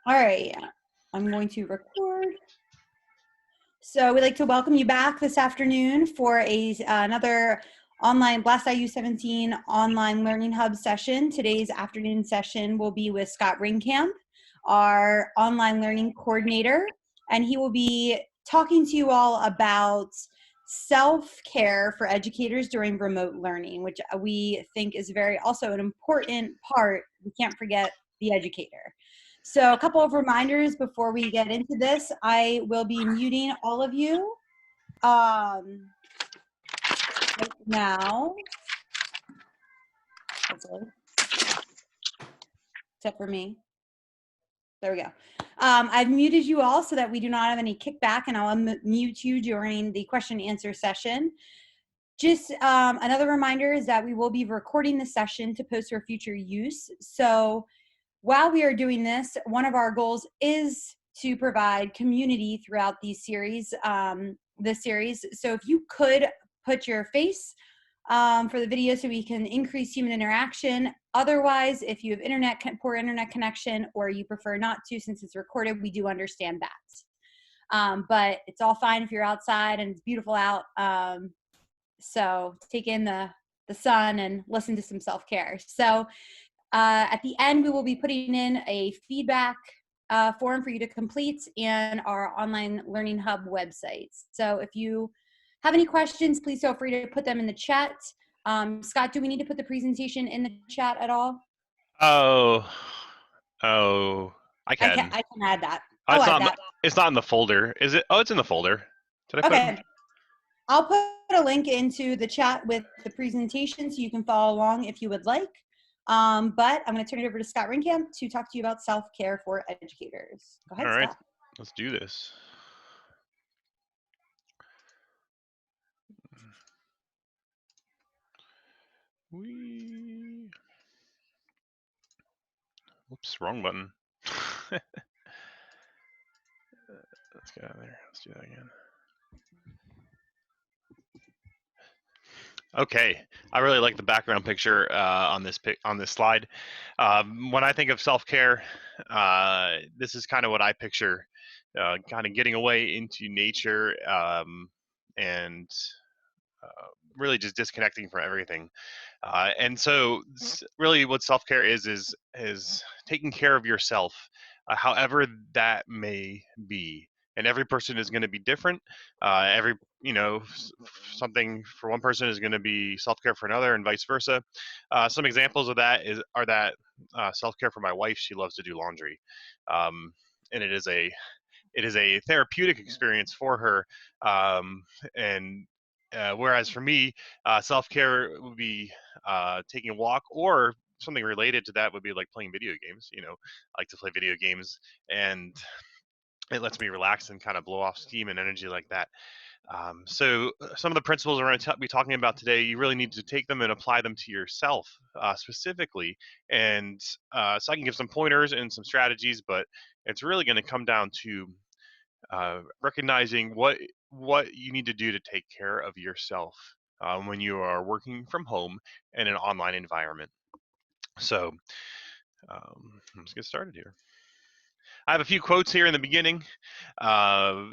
All right, I'm going to record. So we'd like to welcome you back this afternoon for another online Blast IU 17 online learning hub session. Today's afternoon session will be with Scott Ringkamp, our online learning coordinator, and he will be talking to you all about self-care for educators during remote learning, which we think is also an important part. We can't forget the educator. So a couple of reminders before we get into this. I will be muting all of you right now, hopefully, except for me. There we go. I've muted you all so that we do not have any kickback, and I'll mute you during the question and answer session. Just another reminder is that we will be recording the session to post for future use. So while we are doing this, one of our goals is to provide community throughout these series, this series. So if you could put your face for the video so we can increase human interaction. Otherwise, if you have poor internet connection, or you prefer not to since it's recorded, we do understand that. But it's all fine if you're outside and it's beautiful out. So take in the sun and listen to some self-care. So at the end, we will be putting in a feedback form for you to complete in our online learning hub website. So if you have any questions, please feel free to put them in the chat. Scott, do we need to put the presentation in the chat at all? I can. I can add that. It's I'll add not. that. It's not in the folder, is it? Oh, it's in the folder. Did I put it? Okay. I'll put a link into the chat with the presentation so you can follow along if you would like. But I'm going to turn it over to Scott Ringkamp to talk to you about self-care for educators. Go ahead, All right, Scott. let's do this. Oops, wrong button. Let's get out of there. Let's do that again. Okay, I really like the background picture on this slide. When I think of self-care, this is kind of what I picture: kind of getting away into nature and really just disconnecting from everything. And so, really, what self-care is taking care of yourself, however that may be. And every person is going to be different. Something for one person is going to be self-care for another, and vice versa. Some examples of that are that self-care for my wife. She loves to do laundry, and it is a therapeutic experience for her. And whereas for me, self-care would be taking a walk, or something related to that would be like playing video games. I like to play video games, and it lets me relax and kind of blow off steam and energy like that. So some of the principles we're going to be talking about today, you really need to take them and apply them to yourself specifically. And so I can give some pointers and some strategies, but it's really going to come down to recognizing what you need to do to take care of yourself when you are working from home in an online environment. So let's get started here. I have a few quotes here in the beginning.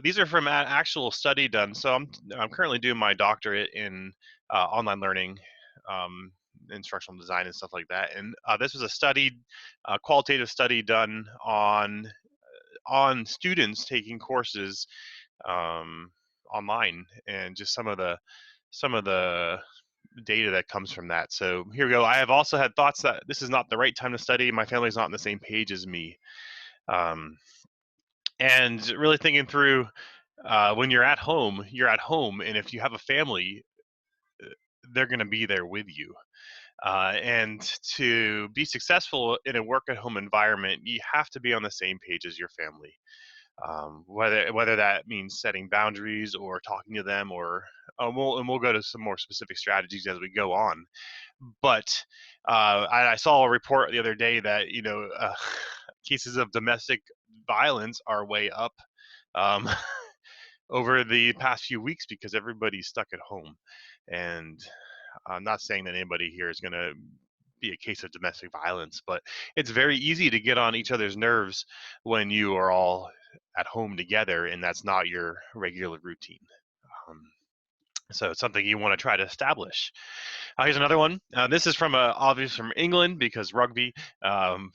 These are from an actual study done. So I'm currently doing my doctorate in online learning, instructional design and stuff like that. And this was a qualitative study done on students taking courses online, and just some of the data that comes from that. So here we go. I have also had thoughts that this is not the right time to study. My family's not on the same page as me. And really thinking through when you're at home, and if you have a family, they're going to be there with you. And to be successful in a work at home environment, you have to be on the same page as your family. Whether that means setting boundaries or talking to them, or we'll go to some more specific strategies as we go on. But I saw a report the other day that cases of domestic violence are way up over the past few weeks because everybody's stuck at home. And I'm not saying that anybody here is going to be a case of domestic violence, but it's very easy to get on each other's nerves when you are all at home together and that's not your regular routine. Um, so it's something you want to try to establish. Here's another one. This is from obviously from England because rugby. Um,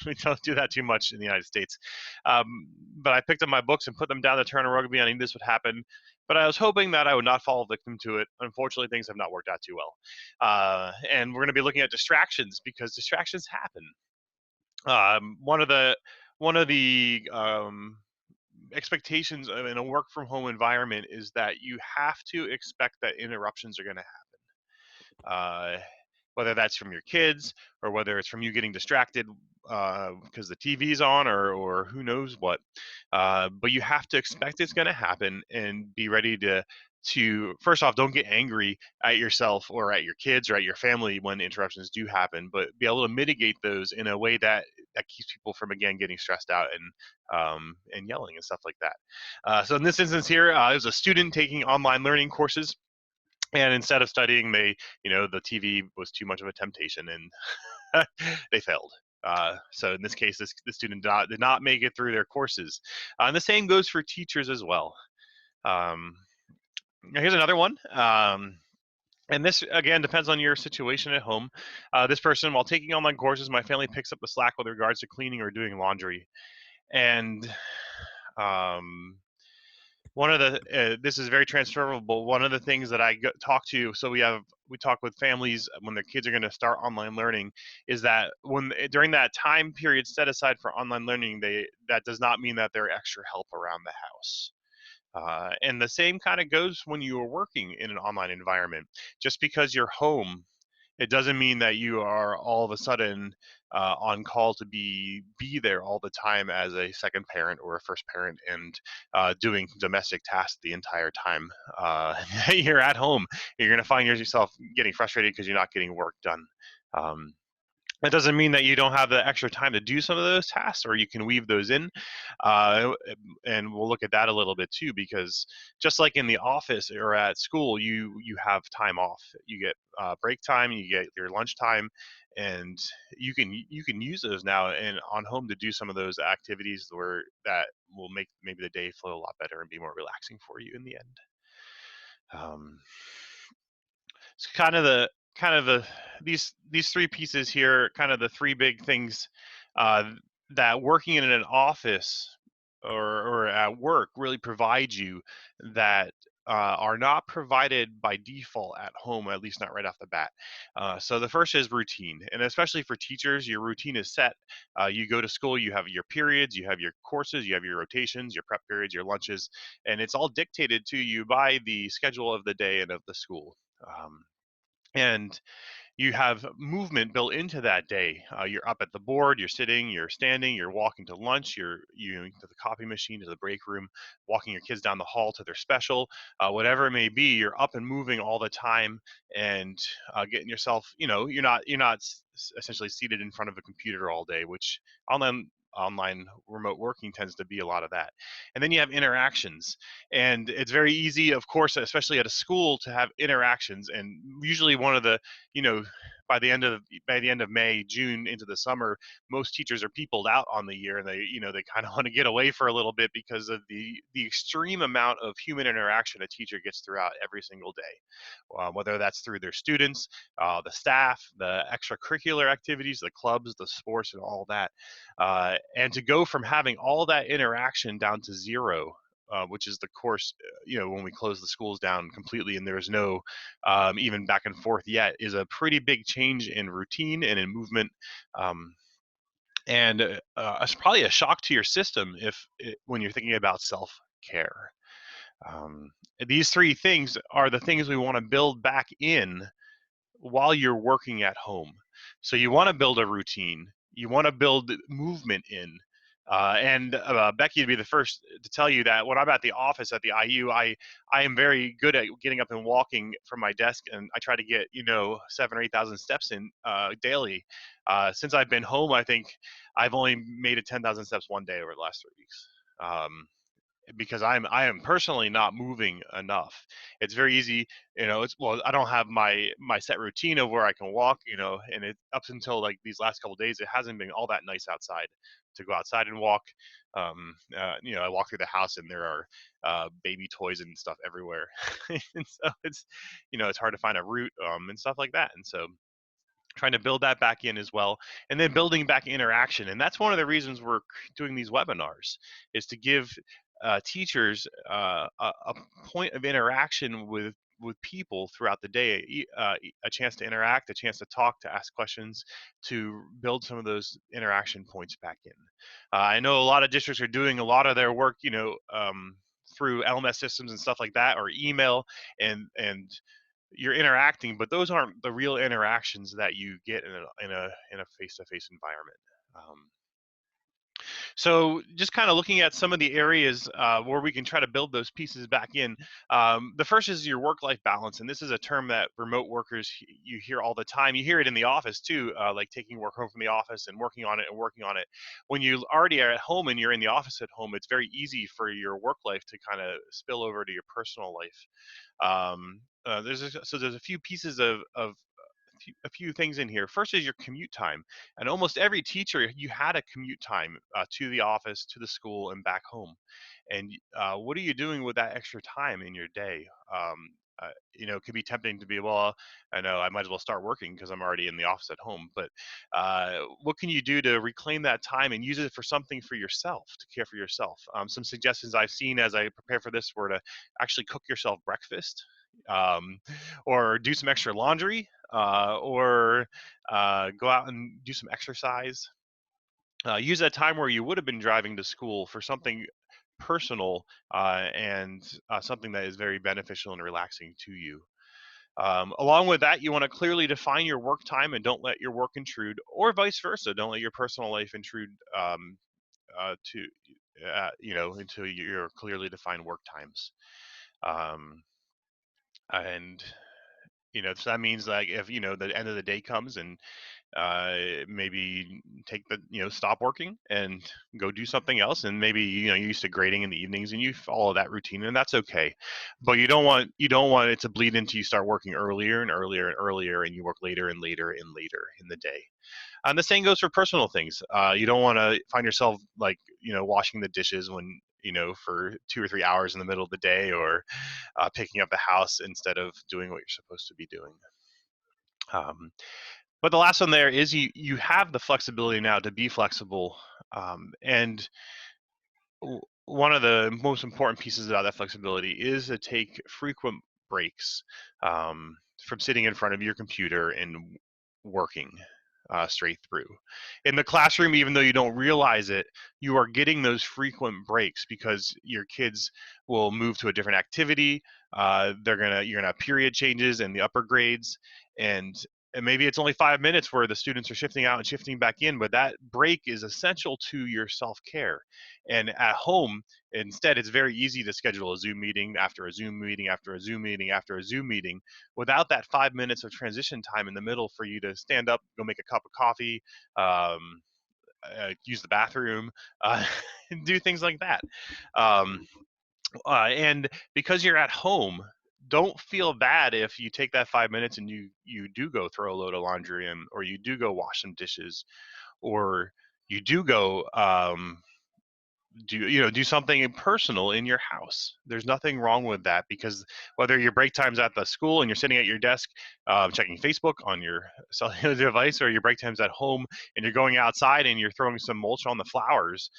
we don't do that too much in the United States. But I picked up my books and put them down to turn a rugby. I knew this would happen, but I was hoping that I would not fall victim to it. Unfortunately, things have not worked out too well. And we're going to be looking at distractions because distractions happen. One of the expectations in a work from home environment is that you have to expect that interruptions are going to happen, whether that's from your kids or whether it's from you getting distracted because the TV's on or who knows what. But you have to expect it's going to happen and be ready to first off, don't get angry at yourself or at your kids or at your family when interruptions do happen, but be able to mitigate those in a way that keeps people from again getting stressed out and yelling and stuff like that. So in this instance here, it was a student taking online learning courses, and instead of studying, the TV was too much of a temptation, and they failed. So in this case, the student did not make it through their courses. And the same goes for teachers as well. Um, Here's another one. And this again depends on your situation at home. This person, while taking online courses, my family picks up the slack with regards to cleaning or doing laundry. And um, one of the this is very transferable. One of the things that talk to, so we talk with families when their kids are going to start online learning, is that when during that time period set aside for online learning, that does not mean that there are extra help around the house. And the same kind of goes when you are working in an online environment. Just because you're home, it doesn't mean that you are all of a sudden on call to be there all the time as a second parent or a first parent and doing domestic tasks the entire time. You're at home. You're going to find yourself getting frustrated because you're not getting work done. Um, that doesn't mean that you don't have the extra time to do some of those tasks, or you can weave those in. Uh, and we'll look at that a little bit too, because just like in the office or at school, you have time off. You get break time, you get your lunch time, and you can use those now and on home to do some of those activities where that will make maybe the day flow a lot better and be more relaxing for you in the end. Um, it's kind of the these three pieces here, kind of the three big things uh, that working in an office or at work really provide you that are not provided by default at home, at least not right off the bat. So the first is routine, and especially for teachers, your routine is set. You go to school, you have your periods, you have your courses, you have your rotations, your prep periods, your lunches, and it's all dictated to you by the schedule of the day and of the school. And you have movement built into that day. You're up at the board, you're sitting, you're standing, you're walking to lunch, you to the coffee machine, to the break room, walking your kids down the hall to their special, whatever it may be. You're up and moving all the time, and getting yourself. You're not essentially seated in front of a computer all day, which online remote working tends to be a lot of that. And then you have interactions, and it's very easy, of course, especially at a school, to have interactions. And usually one of the you know by the end of May, June into the summer, most teachers are peopled out on the year, and they kind of want to get away for a little bit because of the extreme amount of human interaction a teacher gets throughout every single day, whether that's through their students, the staff, the extracurricular activities, the clubs, the sports, and all that. And to go from having all that interaction down to zero, which is the course, when we close the schools down completely and there's no even back and forth yet, is a pretty big change in routine and in movement. Um, and it's probably a shock to your system when you're thinking about self care. Um, these three things are the things we want to build back in while you're working at home. So you want to build a routine, you want to build movement in. And Becky would be the first to tell you that when I'm at the office at the IU, I am very good at getting up and walking from my desk, and I try to get 7,000 or 8,000 steps in daily. Since I've been home, I think I've only made it 10,000 steps one day over the last 3 weeks. Um, because I am personally not moving enough. It's very easy, it's, well, I don't have my set routine of where I can walk, and it up until like these last couple of days, it hasn't been all that nice outside to go outside and walk. I walk through the house and there are baby toys and stuff everywhere. And so it's hard to find a route and stuff like that. And so trying to build that back in as well, and then building back interaction. And that's one of the reasons we're doing these webinars, is to give teachers a point of interaction with people throughout the day, a chance to interact, a chance to talk, to ask questions, to build some of those interaction points back in. I know a lot of districts are doing a lot of their work, through LMS systems and stuff like that, or email, and you're interacting, but those aren't the real interactions that you get in a face-to-face environment. Um, so just kind of looking at some of the areas where we can try to build those pieces back in. The first is your work-life balance, and this is a term that remote workers, you hear all the time. You hear it in the office too, like taking work home from the office and working on it and working on it. When you already are at home and you're in the office at home, it's very easy for your work life to kind of spill over to your personal life. There's a few pieces of a few things in here. First is your commute time, and almost every teacher, you had a commute time to the office, to the school, and back home. And what are you doing with that extra time in your day? It can be tempting to be, well, I know I might as well start working because I'm already in the office at home. But what can you do to reclaim that time and use it for something for yourself, to care for yourself? Some suggestions I've seen as I prepare for this were to actually cook yourself breakfast, um, or do some extra laundry, or go out and do some exercise. Use that time where you would have been driving to school for something personal, and something that is very beneficial and relaxing to you. Along with that, you want to clearly define your work time and don't let your work intrude, or vice versa. Don't let your personal life intrude to into your clearly defined work times. Um, and so that means, like, if the end of the day comes and maybe take the stop working and go do something else, and maybe you're used to grading in the evenings and you follow that routine, and that's okay. But you don't want it to bleed into you start working earlier and earlier and earlier, and you work later and later and later in the day. And the same goes for personal things. You don't want to find yourself, like, washing the dishes when for 2 or 3 hours in the middle of the day, or picking up the house instead of doing what you're supposed to be doing. um, but the last one there is, you have the flexibility now to be flexible. And one of the most important pieces about that flexibility is to take frequent breaks from sitting in front of your computer and working straight through. In the classroom, even though you don't realize it, you are getting those frequent breaks because your kids will move to a different activity. You're gonna have period changes in the upper grades, and maybe it's only 5 minutes where the students are shifting out and shifting back in, but that break is essential to your self-care. And at home, instead, it's very easy to schedule a Zoom meeting after a Zoom meeting after a Zoom meeting after a Zoom meeting, without that 5 minutes of transition time in the middle for you to stand up, go make a cup of coffee, use the bathroom, and do things like that. Um, and because you're at home, don't feel bad if you take that 5 minutes and you do go throw a load of laundry in, or you do go wash some dishes, or you do go do something personal in your house. There's nothing wrong with that, because whether your break time's at the school and you're sitting at your desk checking Facebook on your cellular device, or your break time's at home and you're going outside and you're throwing some mulch on the flowers,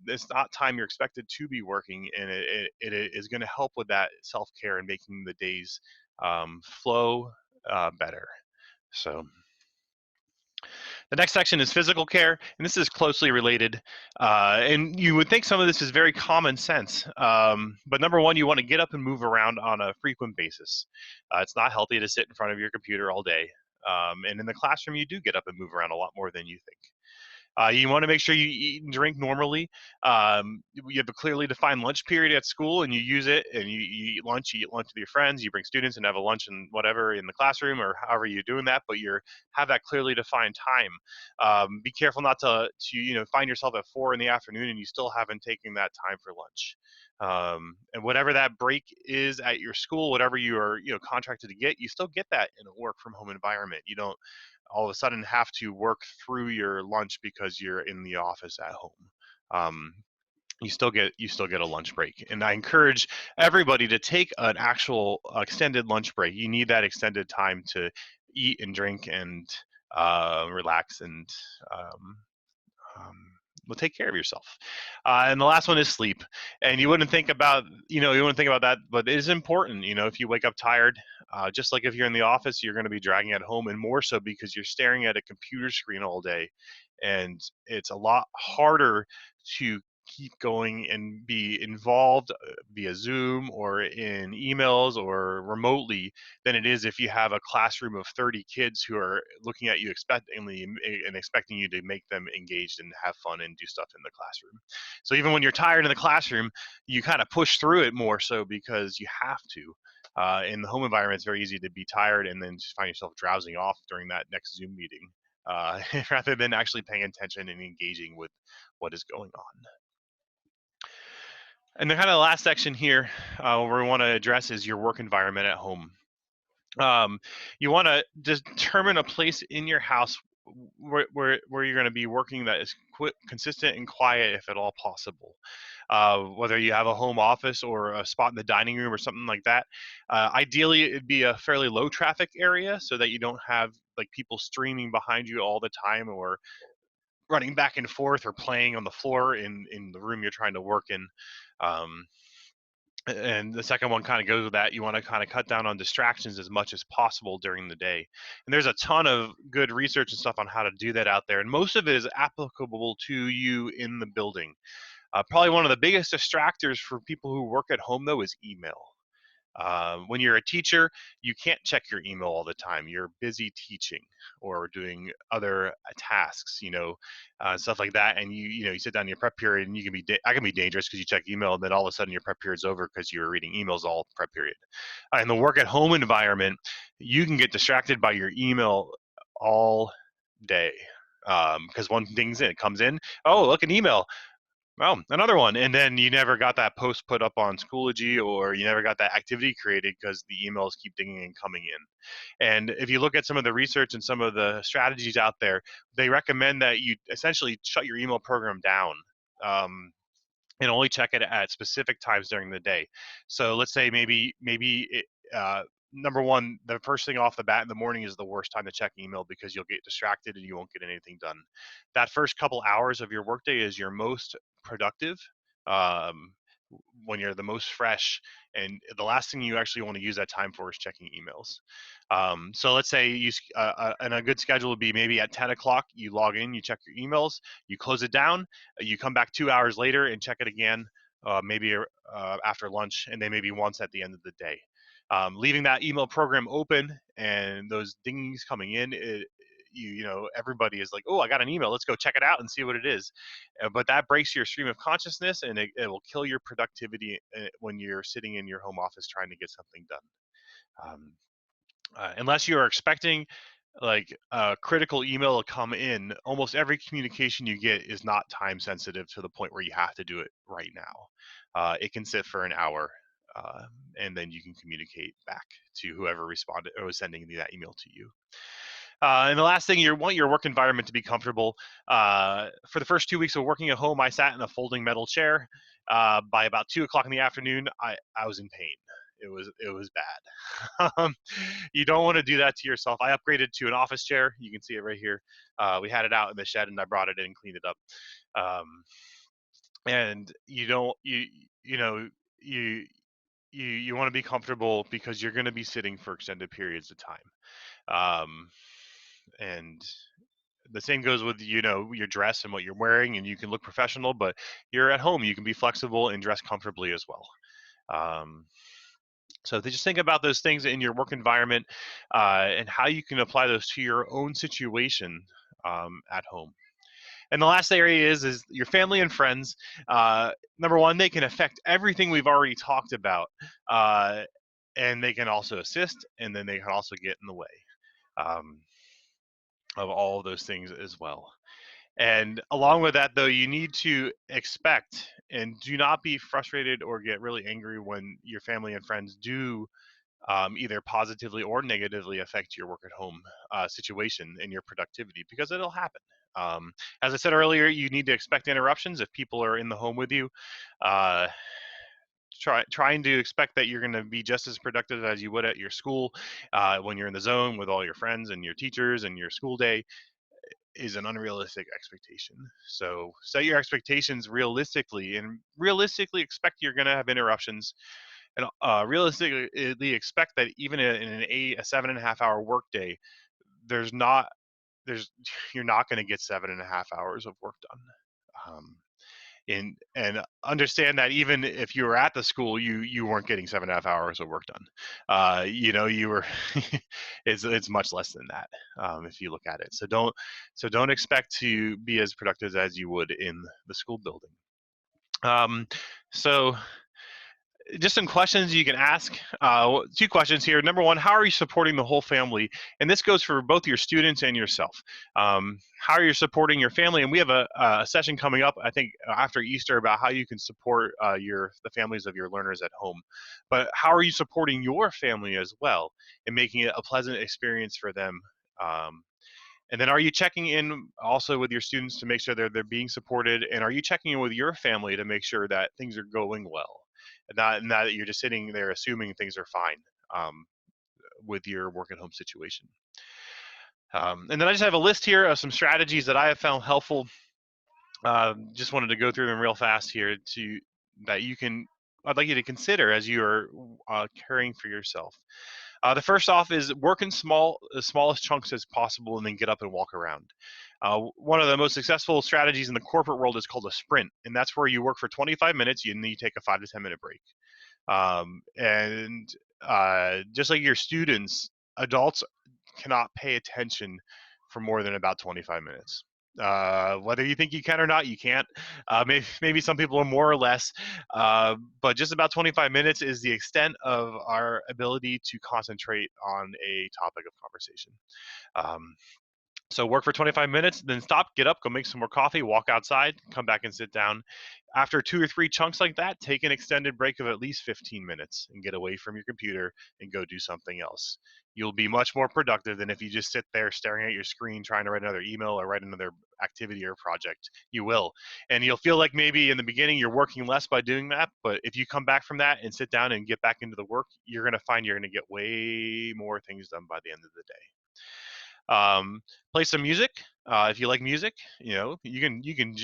it's not time you're expected to be working, and it is going to help with that self-care and making the days flow better. So the next section is physical care, and this is closely related. And you would think some of this is very common sense, but number one, you want to get up and move around on a frequent basis. It's not healthy to sit in front of your computer all day. And in the classroom, you do get up and move around a lot more than you think. You want to make sure you eat and drink normally. You have a clearly defined lunch period at school, and you use it, and you eat lunch. You eat lunch with your friends. You bring students and have a lunch and whatever in the classroom or however you're doing that. But you have that clearly defined time. Be careful not to find yourself at 4 in the afternoon and you still haven't taken that time for lunch. And whatever that break is at your school, whatever you are contracted to get, you still get that in a work from home environment. You don't all of a sudden have to work through your lunch because you're in the office at home. Um, you still get a lunch break, and I encourage everybody to take an actual extended lunch break. You need that extended time to eat and drink and relax and um, um, well, take care of yourself. And the last one is sleep. And you wouldn't think about that, but it is important. If you wake up tired, just like if you're in the office, you're going to be dragging at home, and more so because you're staring at a computer screen all day, and it's a lot harder to keep going and be involved via Zoom or in emails or remotely than it is if you have a classroom of 30 kids who are looking at you expectingly and expecting you to make them engaged and have fun and do stuff in the classroom. So even when you're tired in the classroom, you kind of push through it more so because you have to. In the home environment, it's very easy to be tired and then just find yourself drowsing off during that next Zoom meeting, rather than actually paying attention and engaging with what is going on. And the kind of last section here where we want to address is your work environment at home. You want to determine a place in your house where you're going to be working that is consistent and quiet if at all possible. Whether you have a home office or a spot in the dining room or something like that. Ideally, it'd be a fairly low traffic area so that you don't have like people streaming behind you all the time or running back and forth or playing on the floor in the room you're trying to work in. Um, and the second one kind of goes with that. You want to kind of cut down on distractions as much as possible during the day. And there's a ton of good research and stuff on how to do that out there. And most of it is applicable to you in the building. Probably one of the biggest distractors for people who work at home, though, is email. When you're a teacher, you can't check your email all the time. You're busy teaching or doing other tasks, stuff like that. And you sit down in your prep period, and I can be dangerous because you check email, and then all of a sudden your prep period's over because you were reading emails all prep period. In the work at home environment, you can get distracted by your email all day because one thing's in, it comes in. Oh, look, an email. Oh, another one. And then you never got that post put up on Schoology or you never got that activity created because the emails keep dinging and coming in. And if you look at some of the research and some of the strategies out there, they recommend that you essentially shut your email program down. And only check it at specific times during the day. So let's say maybe number one, the first thing off the bat in the morning is the worst time to check email because you'll get distracted and you won't get anything done. That first couple hours of your workday is your most productive, um, when you're the most fresh, and the last thing you actually want to use that time for is checking emails. So let's say and a good schedule would be maybe at 10 o'clock you log in, you check your emails, you close it down, you come back 2 hours later and check it again, maybe after lunch, and then maybe once at the end of the day. Leaving that email program open and those dings coming in, everybody is like, oh, I got an email, let's go check it out and see what it is. But that breaks your stream of consciousness, and it will kill your productivity when you're sitting in your home office trying to get something done. Unless you are expecting like a critical email to come in, almost every communication you get is not time sensitive to the point where you have to do it right now. It can sit for an hour, uh, and then you can communicate back to whoever responded or was sending that email to you. And the last thing, you want your work environment to be comfortable. For the first 2 weeks of working at home, I sat in a folding metal chair. By about 2 o'clock in the afternoon, I was in pain. It was bad. You don't want to do that to yourself. I upgraded to an office chair. You can see it right here. We had it out in the shed, and I brought it in and cleaned it up. And you don't you know you want to be comfortable because you're going to be sitting for extended periods of time. Um, and the same goes with your dress and what you're wearing, and you can look professional, but you're at home, you can be flexible and dress comfortably as well. So just think about those things in your work environment, and how you can apply those to your own situation at home. And the last area is your family and friends. Number one, they can affect everything we've already talked about, and they can also assist, and then they can also get in the way um, of all of those things as well. And along with that, though, you need to expect and do not be frustrated or get really angry when your family and friends do either positively or negatively affect your work at home situation and your productivity, because it'll happen. As I said earlier, you need to expect interruptions if people are in the home with you. Uh, trying to expect that you're going to be just as productive as you would at your school when you're in the zone with all your friends and your teachers and your school day is an unrealistic expectation. So set your expectations realistically, and realistically expect you're going to have interruptions, and realistically expect that even in a 7.5 hour workday, there's not there's you're not going to get 7.5 hours of work done. And understand that even if you were at the school, you weren't getting 7.5 hours of work done. You were it's much less than that if you look at it. So don't expect to be as productive as you would in the school building. So just some questions you can ask. Two questions here. Number one, how are you supporting the whole family? And this goes for both your students and yourself. How are you supporting your family? And we have a session coming up, I think, after Easter about how you can support the families of your learners at home. But how are you supporting your family as well and making it a pleasant experience for them? And then are you checking in also with your students to make sure they're being supported? And are you checking in with your family to make sure that things are going well? Not that you're just sitting there assuming things are fine with your work at home situation. And then I just have a list here of some strategies that I have found helpful. Just wanted to go through them real fast here I'd like you to consider as you are caring for yourself. The first off is work in the smallest chunks as possible, and then get up and walk around. One of the most successful strategies in the corporate world is called a sprint, and that's where you work for 25 minutes and then you take a 5 to 10 minute break. And just like your students, adults cannot pay attention for more than about 25 minutes. Whether you think you can or not, you can't. Maybe some people are more or less, but just about 25 minutes is the extent of our ability to concentrate on a topic of conversation. Um, so work for 25 minutes, then stop, get up, go make some more coffee, walk outside, come back and sit down. After 2 or 3 chunks like that, take an extended break of at least 15 minutes and get away from your computer and go do something else. You'll be much more productive than if you just sit there staring at your screen trying to write another email or write another activity or project. You will. And you'll feel like maybe in the beginning you're working less by doing that, but if you come back from that and sit down and get back into the work, you're going to find you're going to get way more things done by the end of the day. Play some music if you like music. You can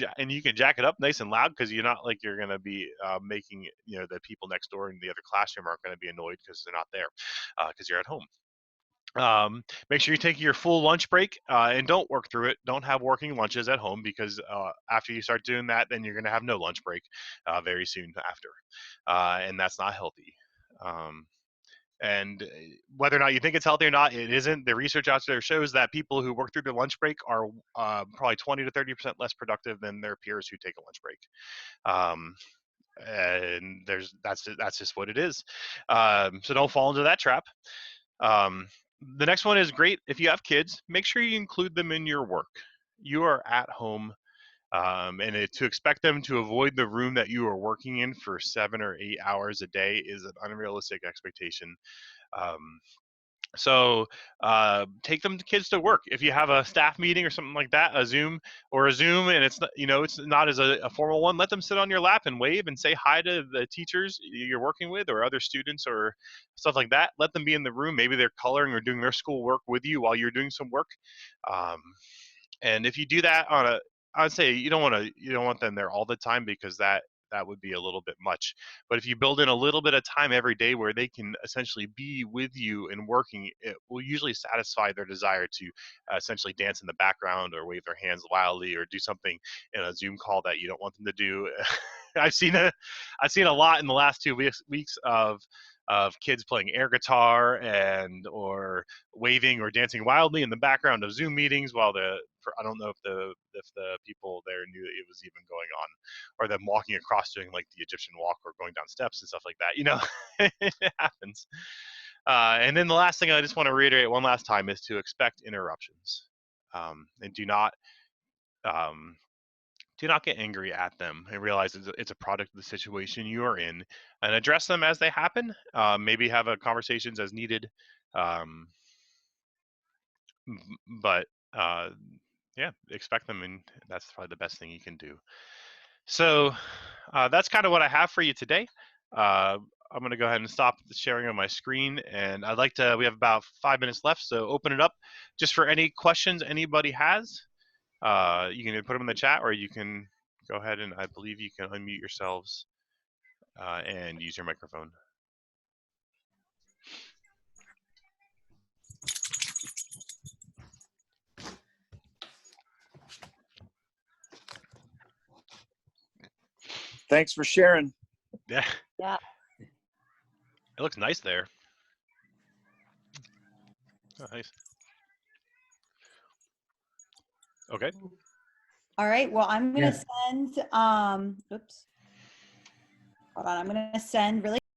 jack it up nice and loud, because you're not like you're going to be making the people next door in the other classroom aren't going to be annoyed because they're not there because you're at home. Make sure you take your full lunch break and don't work through it. Don't have working lunches at home, because after you start doing that, then you're going to have no lunch break very soon after, and that's not healthy. And whether or not you think it's healthy or not, it isn't. The research out there shows that people who work through their lunch break are probably 20 to 30% less productive than their peers who take a lunch break. And that's just what it is. So don't fall into that trap. The next one is great. If you have kids, make sure you include them in your work. You are at home. To expect them to avoid the room that you are working in for 7 or 8 hours a day is an unrealistic expectation. So take them kids to work. If you have a staff meeting or something like that, a Zoom, and it's not as a formal one, let them sit on your lap and wave and say hi to the teachers you're working with or other students or stuff like that. Let them be in the room. Maybe they're coloring or doing their school work with you while you're doing some work. And if you do that I'd say you don't want them there all the time, because that would be a little bit much. But if you build in a little bit of time every day where they can essentially be with you and working, it will usually satisfy their desire to essentially dance in the background or wave their hands wildly or do something in a Zoom call that you don't want them to do. I've seen a lot in the last 2 weeks of of kids playing air guitar or waving or dancing wildly in the background of Zoom meetings while I don't know if the people there knew that it was even going on, or them walking across doing like the Egyptian walk or going down steps and stuff like that. It happens. And then the last thing I just want to reiterate one last time is to expect interruptions, and do not get angry at them and realize it's a product of the situation you are in, and address them as they happen. Maybe have a conversations as needed, um, but yeah, expect them, and that's probably the best thing you can do. So that's kind of what I have for you today. I'm going to go ahead and stop the sharing on my screen, and we have about 5 minutes left, so open it up just for any questions anybody has. You can either put them in the chat, or you can go ahead and I believe you can unmute yourselves and use your microphone. Thanks for sharing. Yeah. Yeah. It looks nice there. Oh, nice. Okay. All right. Well, I'm going to Yeah. send, oops. Hold on. I'm going to send really